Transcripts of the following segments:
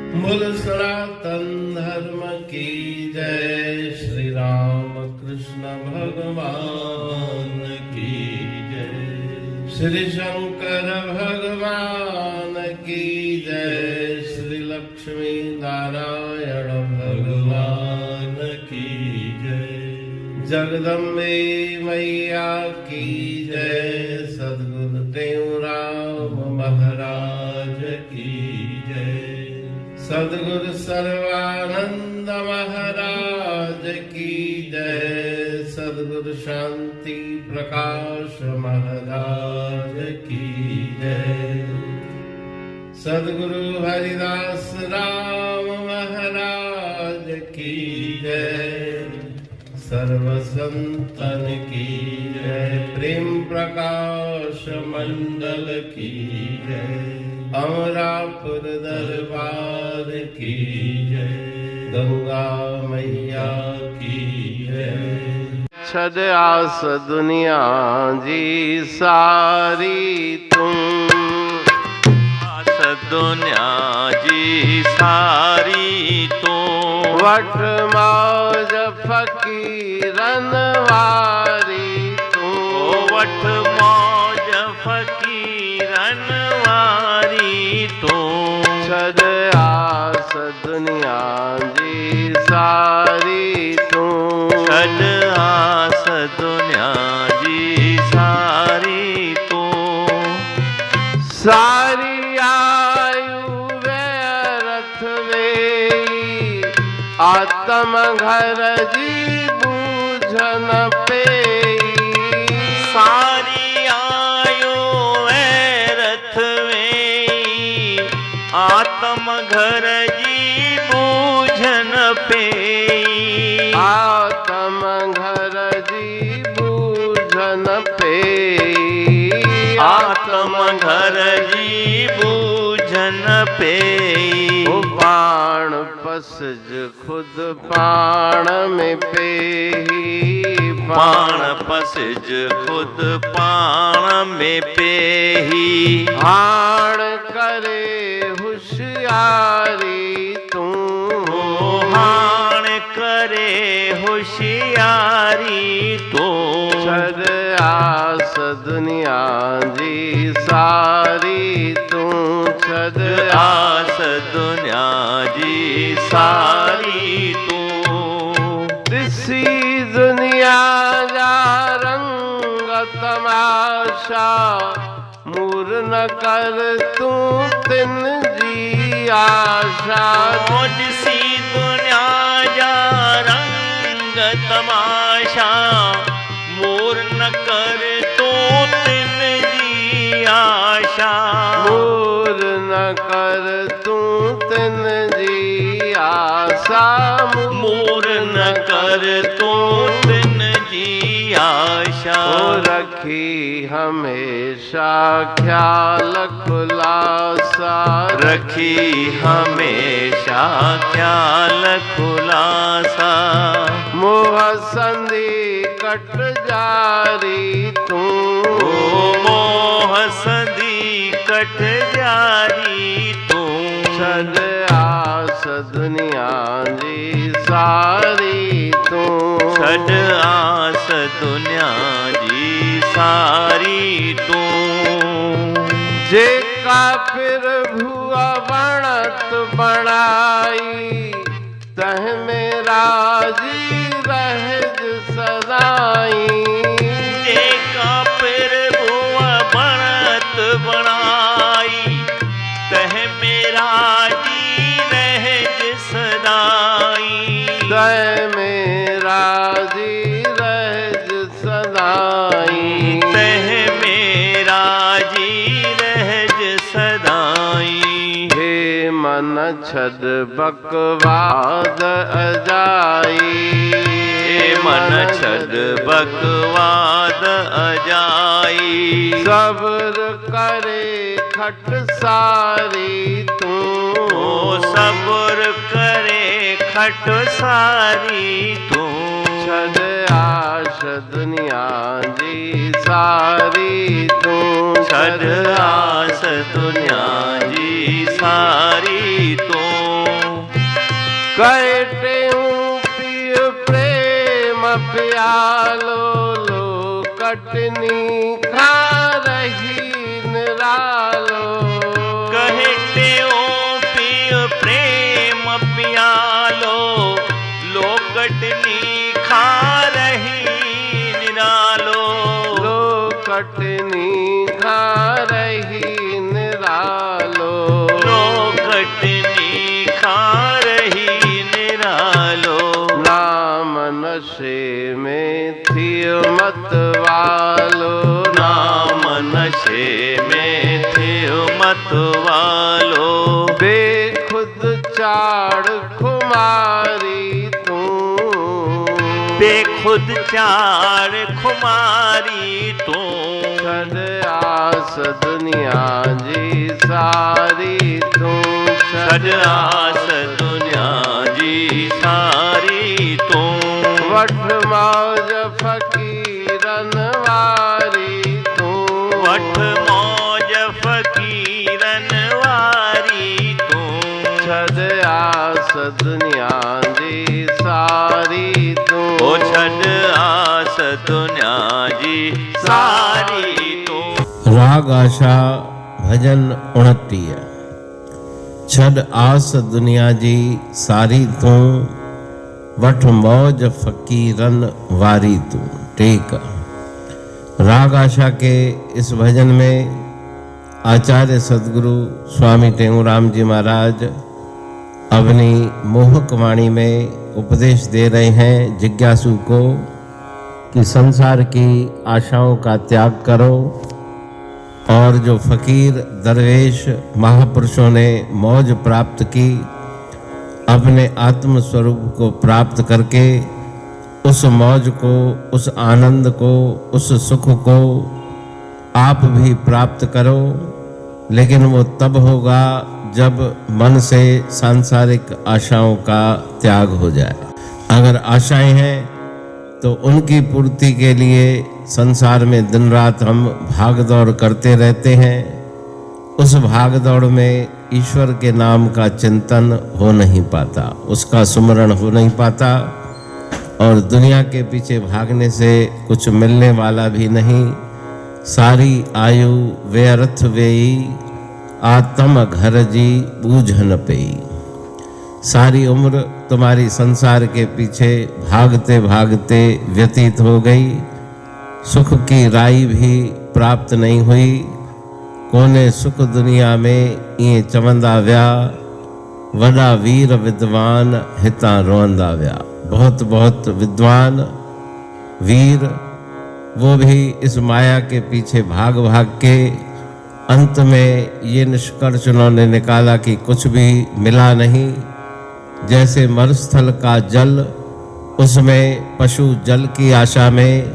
बोल सनातन धर्म की जय। श्री राम कृष्ण भगवान की जय। श्री शंकर भगवान की जय। श्री लक्ष्मी नारायण भगवान की जय। जगदम्बे मैया की जय। सद्गुरुदेव राम महाराज की जय। सद्गुरु सर्वानंद महाराज की जय। सद्गुरु शांति प्रकाश महाराज की जय। सद्गुरु हरिदास राम महाराज की जय। सर्व संतन की जय। प्रेम प्रकाश मंडल की जय। अमरापुर दरबार की जय। गंगा मैया की जय। छद आस दुनिया जी सारी तुम। आस दुनिया जी सारी तुम। वट मौज फकीरन वारी तुम। वट मौज फकीरन वारी तुम। छद आस दुनिया जी सारी तुम। छद आस दुनिया जी सारी तुम। सारी आयु व्यर्थ वेई। आत्म घर जी बूझन पेई। सारी आयु व्यर्थ वेई। आत्म घर जी बूझन पेई। आत्म घर जी बूझन पेई। आत्म घर जी बूझन पेई। बाण पसज खुद पाण में पेही। बाण पसज खुद पाण में पेही। हाण करे होशियारी तू। हाण करे होशियारी तू। छद आस दुनिया जी सारी तू। छद आस दुनिया जी सारी तू। दिसी दुनिया जा रंग तमाशा। मूर न कर तू तिन जी आशा। दिसी दुनिया जा रंग तमाशा। मूर न कर तू तिन जी आशा। मूर न कर तू तिन जी आशा। मूर न कर तू तिन जी आशा। रखी हमेशा ख्याल खुलासा। रखी हमेशा ख्याल खुलासा। मोह संधि कट जारी तू। मोह संधि कट जारी तू। छद आस दुनिया जी सारी तू। छड आस दुनिया जी सारी तू। जे का फिर भुआ बनत बनाई। तह में राजी रहज सदाई। जे का फिर भुआ बनत बनाई। तह मेरा जी रहज सदाई। तह में राजी रहज सदाई। तह मेरा जी रहज सदाई। हे मन छद बकवाद अजाई। हे मन छद बकवाद अजाई। सब्र करे खट सारी तू। सब्र करे खट सारी तू। छद आश दुनिया जी सारी तू। छद आस दुनिया जी सारी तू। कहते पिय प्रेम प्यालो लो कटनी खा रही निरालो। कहते पिय प्रेम प्यालो लो कटनी खा रही निरालो। लो कटनी खा रही निरालो। लो कटनी खा रही निरालो। नाम नशे में थी मत वालो। नाम नशे में थे मत वालो। बेखुद चाड़ खुमारी तू। बेखुद चार खुमारी तू। छड़ आस दुनिया जी सारी तू। छड़ आस दुनिया जी सारी तू। वठ मौज फकीरन वारी तू। वठ मौज फकीरन वारी तू। छड़ आस दुनिया जी सारी तू। ओ छड़ आस दुनिया जी सारी तू। राग आशा भजन 29। छड़ आस दुनिया जी सारी तू। वठ मौज फकीरन वारी तू। ठीक। राग आशा के इस भजन में आचार्य सदगुरु स्वामी टेंगुराम जी महाराज अपनी मोहक वाणी में उपदेश दे रहे हैं जिज्ञासु को कि संसार की आशाओं का त्याग करो और जो फकीर दरवेश महापुरुषों ने मौज प्राप्त की, अपने आत्म स्वरूप को प्राप्त करके उस मौज को, उस आनंद को, उस सुख को आप भी प्राप्त करो। लेकिन वो तब होगा जब मन से सांसारिक आशाओं का त्याग हो जाए। अगर आशाएं हैं तो उनकी पूर्ति के लिए संसार में दिन रात हम भाग दौड़ करते रहते हैं। उस भाग दौड़ में ईश्वर के नाम का चिंतन हो नहीं पाता, उसका सुमरण हो नहीं पाता और दुनिया के पीछे भागने से कुछ मिलने वाला भी नहीं। सारी आयु व्यर्थ वेई, आत्म घर जी बूझन पेई। सारी उम्र तुम्हारी संसार के पीछे भागते भागते व्यतीत हो गई। सुख की राई भी प्राप्त नहीं हुई। कोने सुख दुनिया में ये चवंदा व्या, वड़ा वीर विद्वान हिता रोंदा व्या। बहुत बहुत विद्वान वीर वो भी इस माया के पीछे भाग भाग के अंत में ये निष्कर्ष उन्होंने निकाला कि कुछ भी मिला नहीं। जैसे मरुस्थल का जल, उसमें पशु जल की आशा में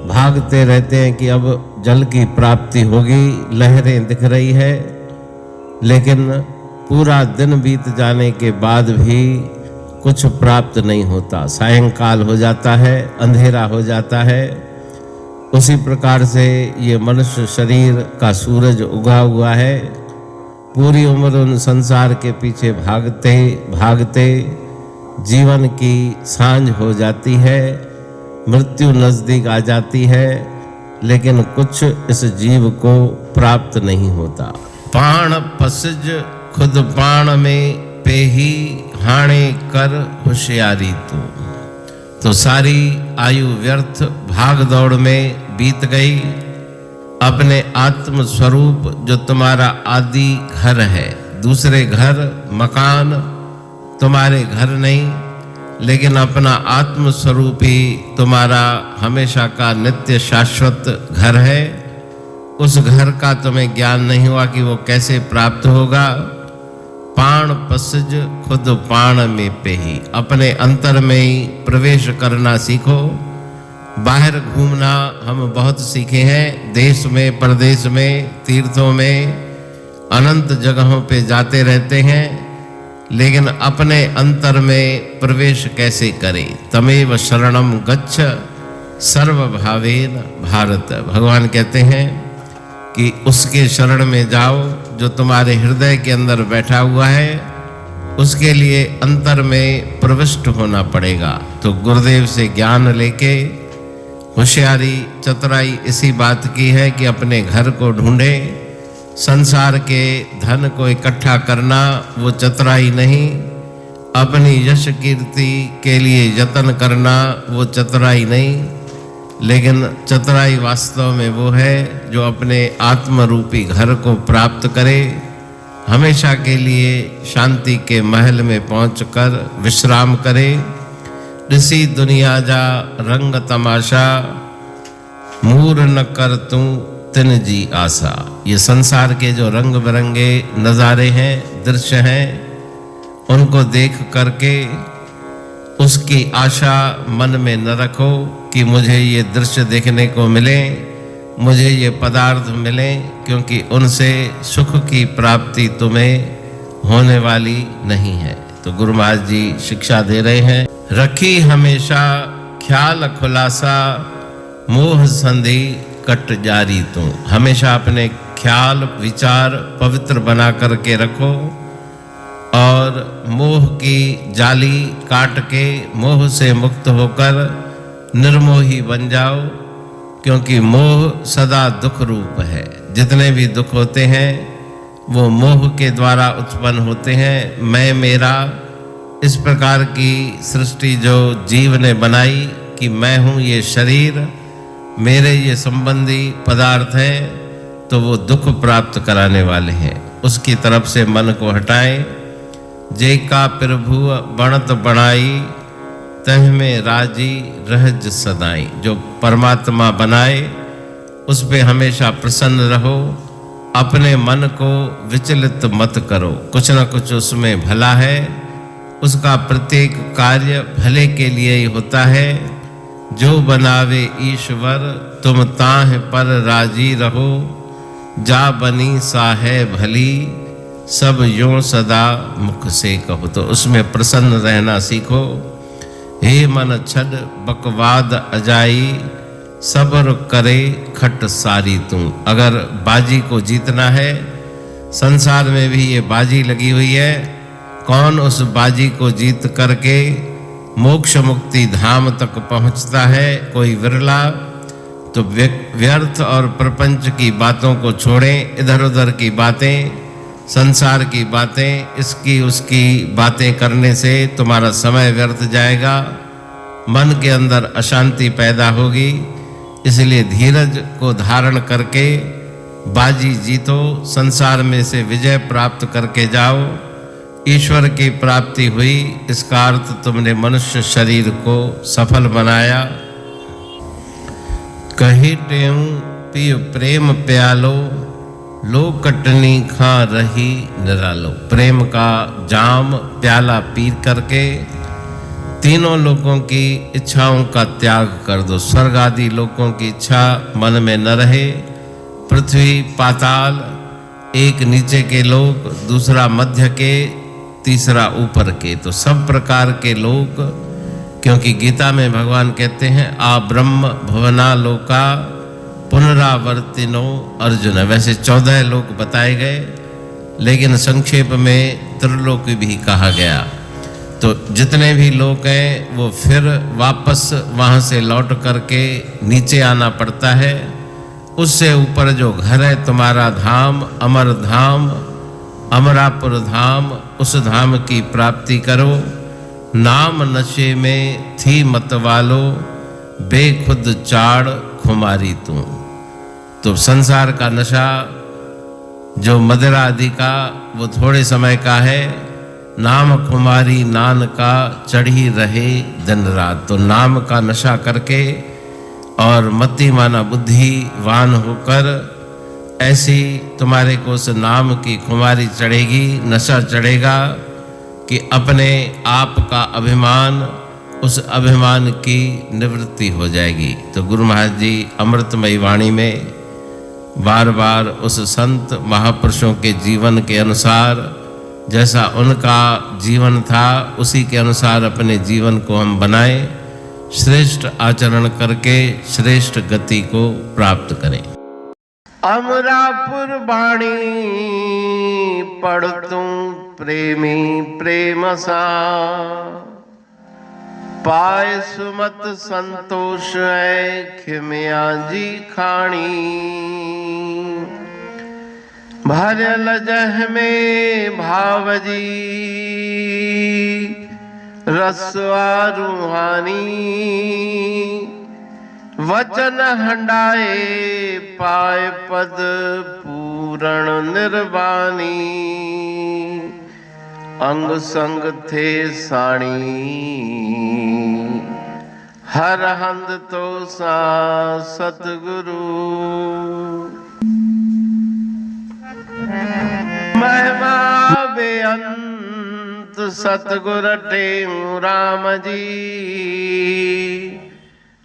भागते रहते हैं कि अब जल की प्राप्ति होगी, लहरें दिख रही है, लेकिन पूरा दिन बीत जाने के बाद भी कुछ प्राप्त नहीं होता। सायंकाल हो जाता है, अंधेरा हो जाता है। उसी प्रकार से ये मनुष्य शरीर का सूरज उगा हुआ है। पूरी उम्र उन संसार के पीछे भागते भागते जीवन की सांझ हो जाती है, मृत्यु नजदीक आ जाती है, लेकिन कुछ इस जीव को प्राप्त नहीं होता। पाण पसज खुद पाण में पेही, हाणे कर होशियारी तू। तो सारी आयु व्यर्थ भाग दौड़ में बीत गई। अपने आत्म स्वरूप जो तुम्हारा आदि घर है, दूसरे घर मकान तुम्हारे घर नहीं, लेकिन अपना आत्म स्वरूप ही तुम्हारा हमेशा का नित्य शाश्वत घर है। उस घर का तुम्हें ज्ञान नहीं हुआ कि वो कैसे प्राप्त होगा। पाण पसज खुद पाण में पेही, अपने अंतर में ही प्रवेश करना सीखो। बाहर घूमना हम बहुत सीखे हैं, देश में परदेश में तीर्थों में अनंत जगहों पे जाते रहते हैं, लेकिन अपने अंतर में प्रवेश कैसे करें। तमेव शरणम गच्छ सर्वभावेन भारत। भगवान कहते हैं कि उसके शरण में जाओ जो तुम्हारे हृदय के अंदर बैठा हुआ है, उसके लिए अंतर में प्रविष्ट होना पड़ेगा। तो गुरुदेव से ज्ञान लेके होशियारी चतुराई इसी बात की है कि अपने घर को ढूंढे। संसार के धन को इकट्ठा करना वो चतुराई नहीं, अपनी यश कीर्ति के लिए यत्न करना वो चतुराई नहीं, लेकिन चतुराई वास्तव में वो है जो अपने आत्मरूपी घर को प्राप्त करे, हमेशा के लिए शांति के महल में पहुंचकर विश्राम करे। ऋषि दुनिया जा रंग तमाशा, मूर न कर तू तिन जी आशा। ये संसार के जो रंग बिरंगे नज़ारे हैं, दृश्य हैं, उनको देख करके उसकी आशा मन में न रखो कि मुझे ये दृश्य देखने को मिले, मुझे ये पदार्थ मिले, क्योंकि उनसे सुख की प्राप्ति तुम्हें होने वाली नहीं है। तो गुरु महाराज जी शिक्षा दे रहे हैं, रखी हमेशा ख्याल खुलासा, मोह संधि कट जारी तू। हमेशा अपने ख्याल विचार पवित्र बना करके रखो और मोह की जाली काट के मोह से मुक्त होकर निर्मोही बन जाओ, क्योंकि मोह सदा दुख रूप है। जितने भी दुख होते हैं वो मोह के द्वारा उत्पन्न होते हैं। मैं मेरा इस प्रकार की सृष्टि जो जीव ने बनाई कि मैं हूँ ये शरीर, मेरे ये संबंधी पदार्थ हैं, तो वो दुख प्राप्त कराने वाले हैं। उसकी तरफ से मन को हटाएं। जे का प्रभु बनत बनाई, तह में राजी रहज सदाई। जो परमात्मा बनाए उस पे हमेशा प्रसन्न रहो, अपने मन को विचलित मत करो। कुछ न कुछ उसमें भला है, उसका प्रत्येक कार्य भले के लिए ही होता है। जो बनावे ईश्वर तुम ताह पर राजी रहो, जा बनी सा है भली, सब यूं सदा मुख से कहो। तो उसमें प्रसन्न रहना सीखो। हे मन छद बकवाद अजाई, सब्र करे खट सारी तू। अगर बाजी को जीतना है, संसार में भी ये बाजी लगी हुई है, कौन उस बाजी को जीत करके मोक्ष मुक्ति धाम तक पहुंचता है? कोई विरला। तो व्यर्थ और प्रपंच की बातों को छोड़ें, इधर उधर की बातें, संसार की बातें, इसकी उसकी बातें करने से तुम्हारा समय व्यर्थ जाएगा, मन के अंदर अशांति पैदा होगी। इसलिए धीरज को धारण करके बाजी जीतो, संसार में से विजय प्राप्त करके जाओ। ईश्वर की प्राप्ति हुई, इसका अर्थ तुमने मनुष्य शरीर को सफल बनाया। कही टेऊ पिय प्रेम प्यालो, लो कटनी खा रही निरालो। प्रेम का जाम प्याला पी करके तीनों लोगों की इच्छाओं का त्याग कर दो। स्वर्ग आदि लोगों की इच्छा मन में न रहे। पृथ्वी पाताल, एक नीचे के लोग, दूसरा मध्य के, तीसरा ऊपर के। तो सब प्रकार के लोग, क्योंकि गीता में भगवान कहते हैं आ ब्रह्म भुवना लोका पुनरावर्तिनो अर्जुन। वैसे 14 लोक बताए गए, लेकिन संक्षेप में त्रिलोक भी कहा गया। तो जितने भी लोग हैं वो फिर वापस वहाँ से लौट करके नीचे आना पड़ता है। उससे ऊपर जो घर है तुम्हारा धाम, अमर धाम, अमरापुर धाम, उस धाम की प्राप्ति करो। नाम नशे में थी मत वालो, बेखुद चाड़ खुमारी तू। तो संसार का नशा जो मदिरा आदि का, वो थोड़े समय का है। नाम खुमारी नान का चढ़ी रहे दिन रात। तो नाम का नशा करके और मति माना बुद्धिवान होकर ऐसी तुम्हारे को उस नाम की खुमारी चढ़ेगी, नशा चढ़ेगा कि अपने आप का अभिमान, उस अभिमान की निवृत्ति हो जाएगी। तो गुरु महाराज जी अमृतमयी वाणी में बार बार उस संत महापुरुषों के जीवन के अनुसार, जैसा उनका जीवन था उसी के अनुसार अपने जीवन को हम बनाएं, श्रेष्ठ आचरण करके श्रेष्ठ गति को प्राप्त करें। अमरापुर बाणी पढ़ तू प्रेमी प्रेम सा पाए सुमत संतोष है खिमिया जी खाणी भरल जह में भावजी रसवा रूहानी वचन हंडाए पाए पद पूरण निर्वाणी अंग संग थे साणी हर हंद तो सा सतगुरु महिमा बेअंत सतगुर टेऊ राम जी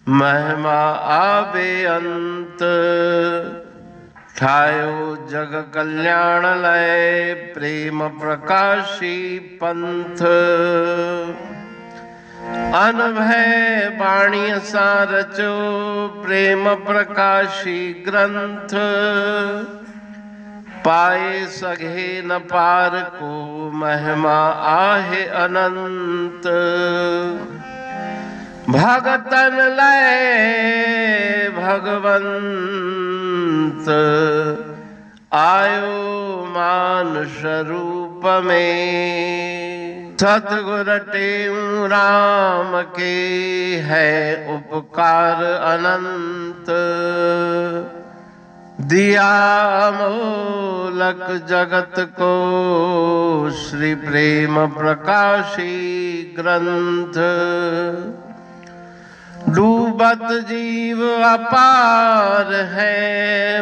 महिमा आबे अंत ठायो जग कल्याण लय प्रेम प्रकाशी पंथ अनभय बाणी सा रचो प्रेम प्रकाशी ग्रंथ पाए सघे न पार को महिमा आहे अनंत भगतन लय भगवंत आयो मानुष रूप में सतगुर टेऊ राम के है उपकार अनंत दिया मोलक जगत को श्री प्रेम प्रकाशी ग्रंथ डूबत जीव अपार है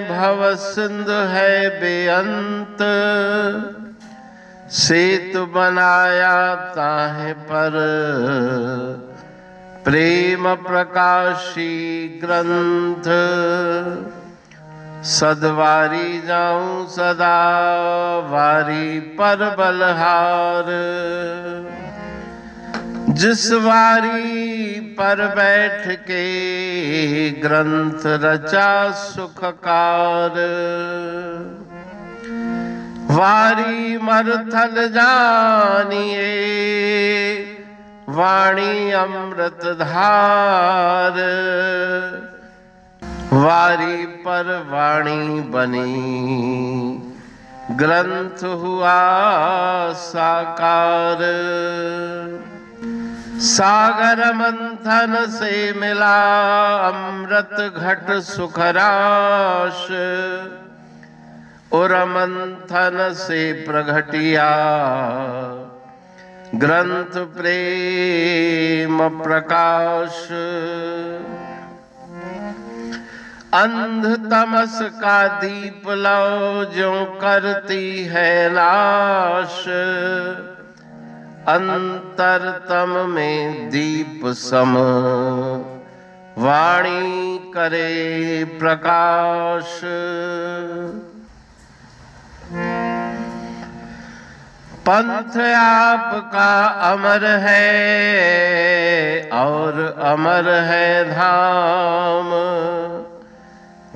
भव सिंधु है बेअंत सेतु बनाया ताहे पर प्रेम प्रकाशी ग्रंथ सदवारी जाऊं सदा वारी पर बलहार जिस वारी पर बैठ के ग्रंथ रचा सुखकार वारी मरथल जानिए वाणी अमृत धार वारी पर वाणी बनी ग्रंथ हुआ साकार सागर मंथन से मिला अमृत घट सुखराश और मंथन से प्रगटिया ग्रंथ प्रेम प्रकाश अंध तमस का दीप लो जो करती है नाश अंतरतम में दीप सम वाणी करे प्रकाश पंथ आपका अमर है और अमर है धाम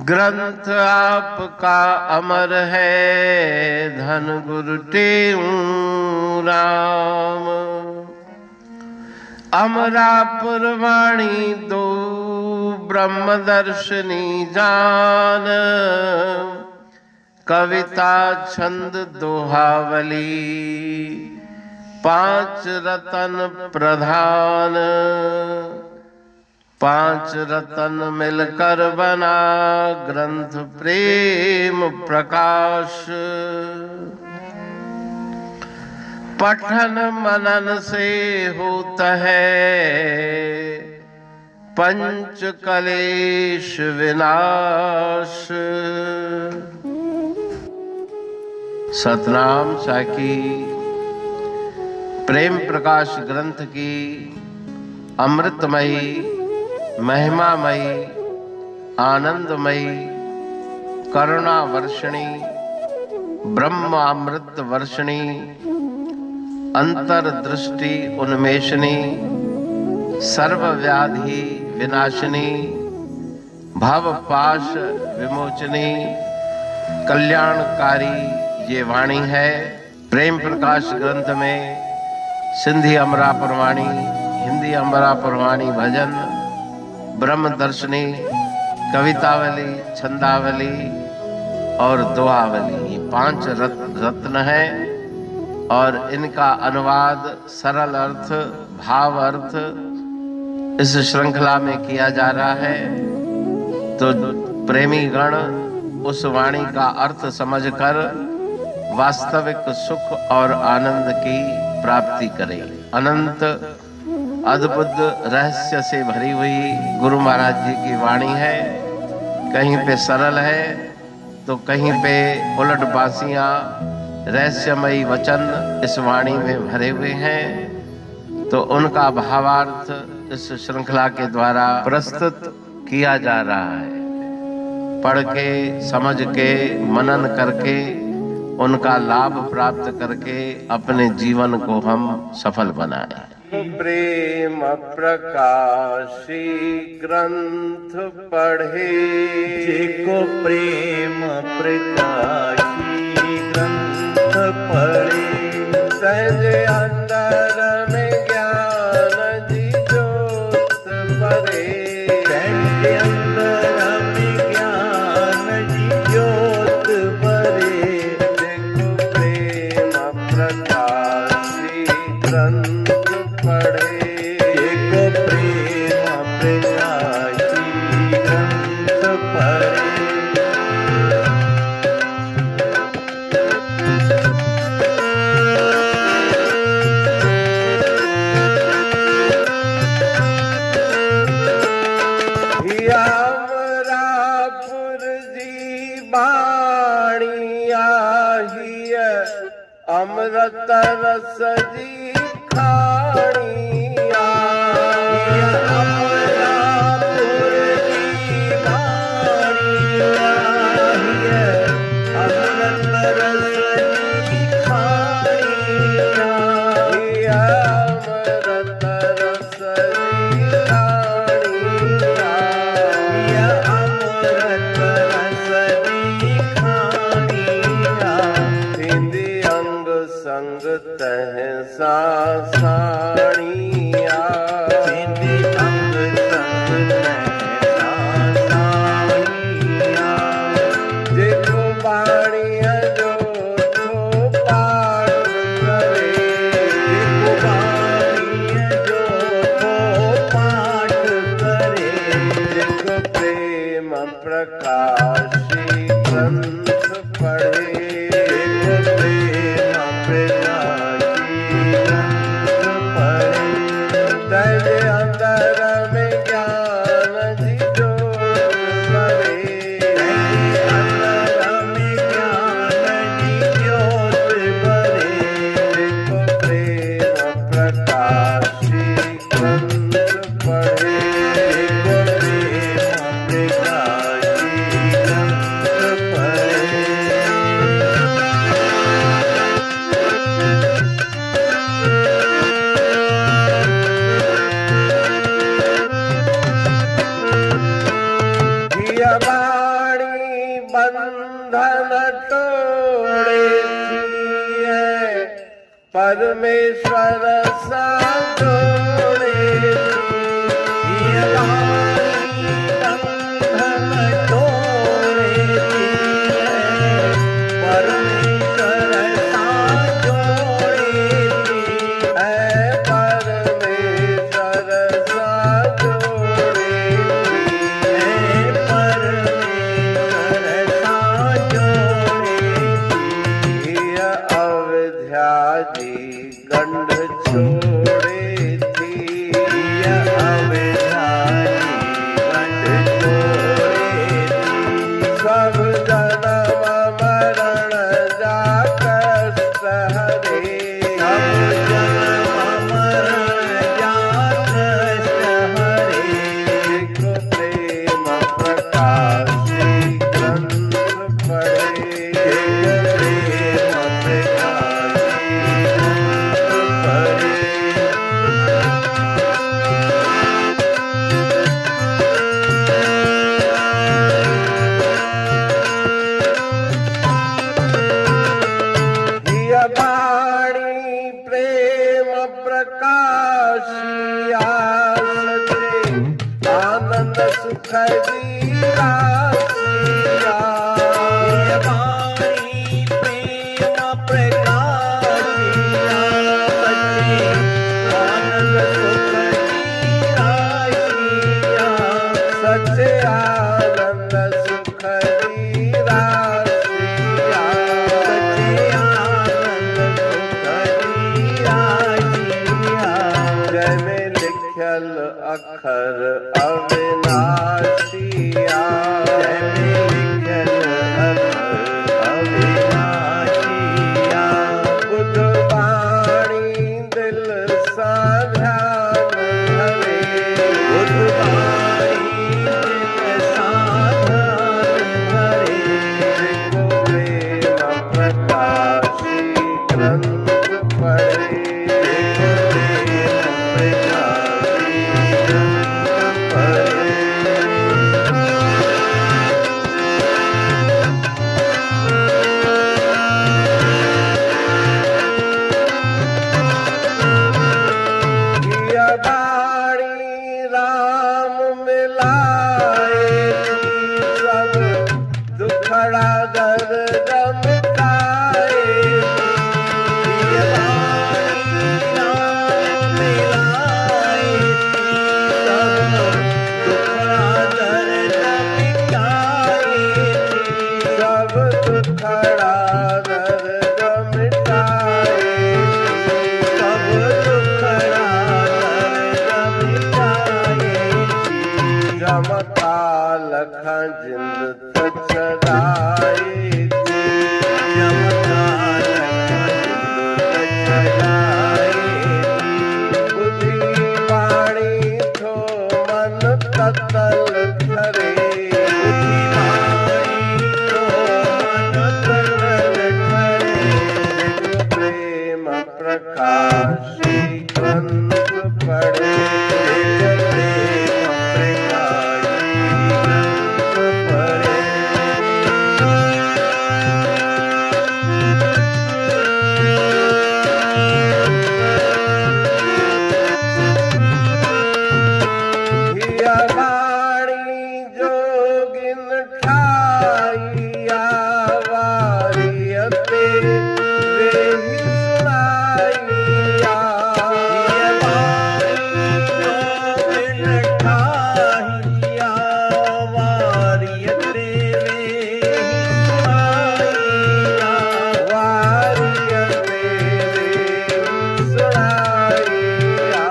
ग्रंथ आपका अमर है धन गुरु टेऊ राम अमरापुर वाणी दो ब्रह्मदर्शनी जान कविता छंद दोहावली पांच रतन प्रधान पांच रतन मिलकर बना ग्रंथ प्रेम प्रकाश पठन मनन से होता है पंच कलेश विनाश सतनाम साखी प्रेम प्रकाश ग्रंथ की अमृतमयी महिमामयी आनंदमयी करुणा वर्षिणी ब्रह्म अमृत वर्षिणी अंतर्दृष्टि उन्मेषणी सर्वव्याधि विनाशिनी भव पाश विमोचनी कल्याणकारी ये वाणी है। प्रेम प्रकाश ग्रंथ में सिंधी अमरा पुरवाणी, हिंदी अमरा पुरवाणी भजन, ब्रह्म दर्शनी, कवितावली, छंदावली और दुआवली, ये 5 रत्न हैं और इनका अनुवाद सरल अर्थ, भाव अर्थ इस श्रृंखला में किया जा रहा है। तो प्रेमी गण उस वाणी का अर्थ समझकर वास्तविक सुख और आनंद की प्राप्ति करें। अनंत अद्भुत रहस्य से भरी हुई गुरु महाराज जी की वाणी है। कहीं पे सरल है तो कहीं पे उलट बासियां, रहस्यमयी वचन इस वाणी में भरे हुए हैं। तो उनका भावार्थ इस श्रृंखला के द्वारा प्रस्तुत किया जा रहा है। पढ़ के, समझ के, मनन करके, उनका लाभ प्राप्त करके अपने जीवन को हम सफल बनाएं। प्रेम प्रकाशी ग्रंथ पढ़े, जिको प्रेम प्रकाशी ग्रंथ पढ़े, सहज अंदर में ज्ञान जी जोत भरे। सहज अंदर में ज्ञान जी ज्योत भरे, देखो प्रेम प्रकाशी ग्रंथ पढ़े, जिको प्रेम प्रकाशी ग्रंथ पढ़े। अमरापुर जी बाणी आही, अमृत रस जी खाणी आई। अमरापुर की वाणी आई, अमृत रस की खाणी आई। अमृत रस जी खाणी आई। अमृत रस की खाणी आई। हिंदी अंग संग तह साणिया, सिंधी अंग संग तह साणिया। जेको बाणीअ जो थो पाठ करे, जेको बाणीअ जो थो पाठ करे, जेको प्रेम प्रकाशी ग्रंथ पढ़े। जेको प्रेम प्रकाशी ग्रंथ पढ़े, सहज अंदर में ज्ञान जी जोत भरे। सहज अंदर में ज्ञान जी ज्योत भरे, देखो प्रेम प्रकाशी ग्रंथ पढ़े। जेको प्रेम प्रकाशी ग्रंथ पढ़े। जिया बाणी बंधन तोड़े थी है, परमेश्वर सा जोड़े थी। ये बाणी बंधन तोड़े थी है, परमेश्वर सा जोड़े थी। है परमेश्वर सा जोड़े थी। है परमेश्वर सा जोड़े थी। जिया अवध्या जी गंढ छोड़े थी। ये अवधानी गंढ छोड़े थी। सब जन्म मरण जा कष्ट हरे। सब जन्म मरण जा कष्ट हरे। देखो प्रेम प्रकाशी ग्रंथ पढ़े। जेको प्रेम प्रकाशी ग्रंथ पढ़े, प्रकाशिया सचे आनंद सुख जीरा वाणी प्रेम प्रकाशिया सचे आनंद सुख राशिया सचे आनंद सुख जीरा सचे आनंद सुख राशिया जय में लिखल अखर अविनाशिया जय में लिखल अखर अविनाशिया बुध वाणी दिल सा ध्यान धरे बुध वाणी दिल साधन धरे को प्रेम प्रकाशी ग्रंथ पढ़े किया वाणी राम मिलाए सब दुखड़ा दर्द मिटाए सब दुखड़ा दर्द मिटाए जमकाल जिंद सचदाई बुद्धि वाणी थो मन ततल धरे प्रेम प्रकाशी ग्रंथ पढ़े वाणी जोगिन ठाइया वारियते वे ही सुनाइया वारियते वे सुनाइया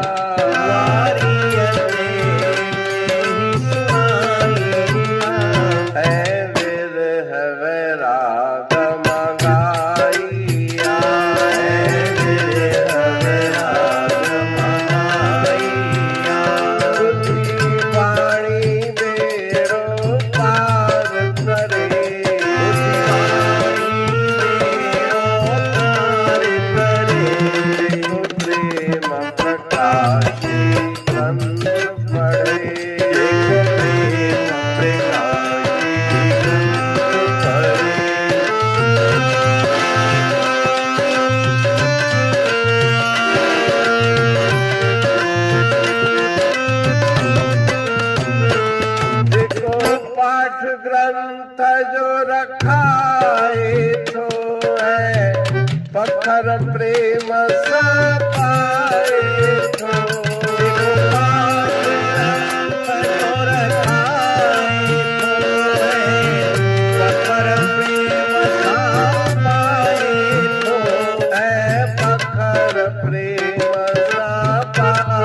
है विरह वैराग मंगाइया बुद्धि वाणी बेड़ो पार करे प्रेम प्रकाशी ग्रंथ पढ़े देखो पाठ ग्रंथ जो रखाए तो है पत्थर प्रेम सा पाए तो देखो पाठ ग्रंथ जो रखाए तो है पत्थर प्रेम सा पाए तो है पत्थर प्रेम सा पाए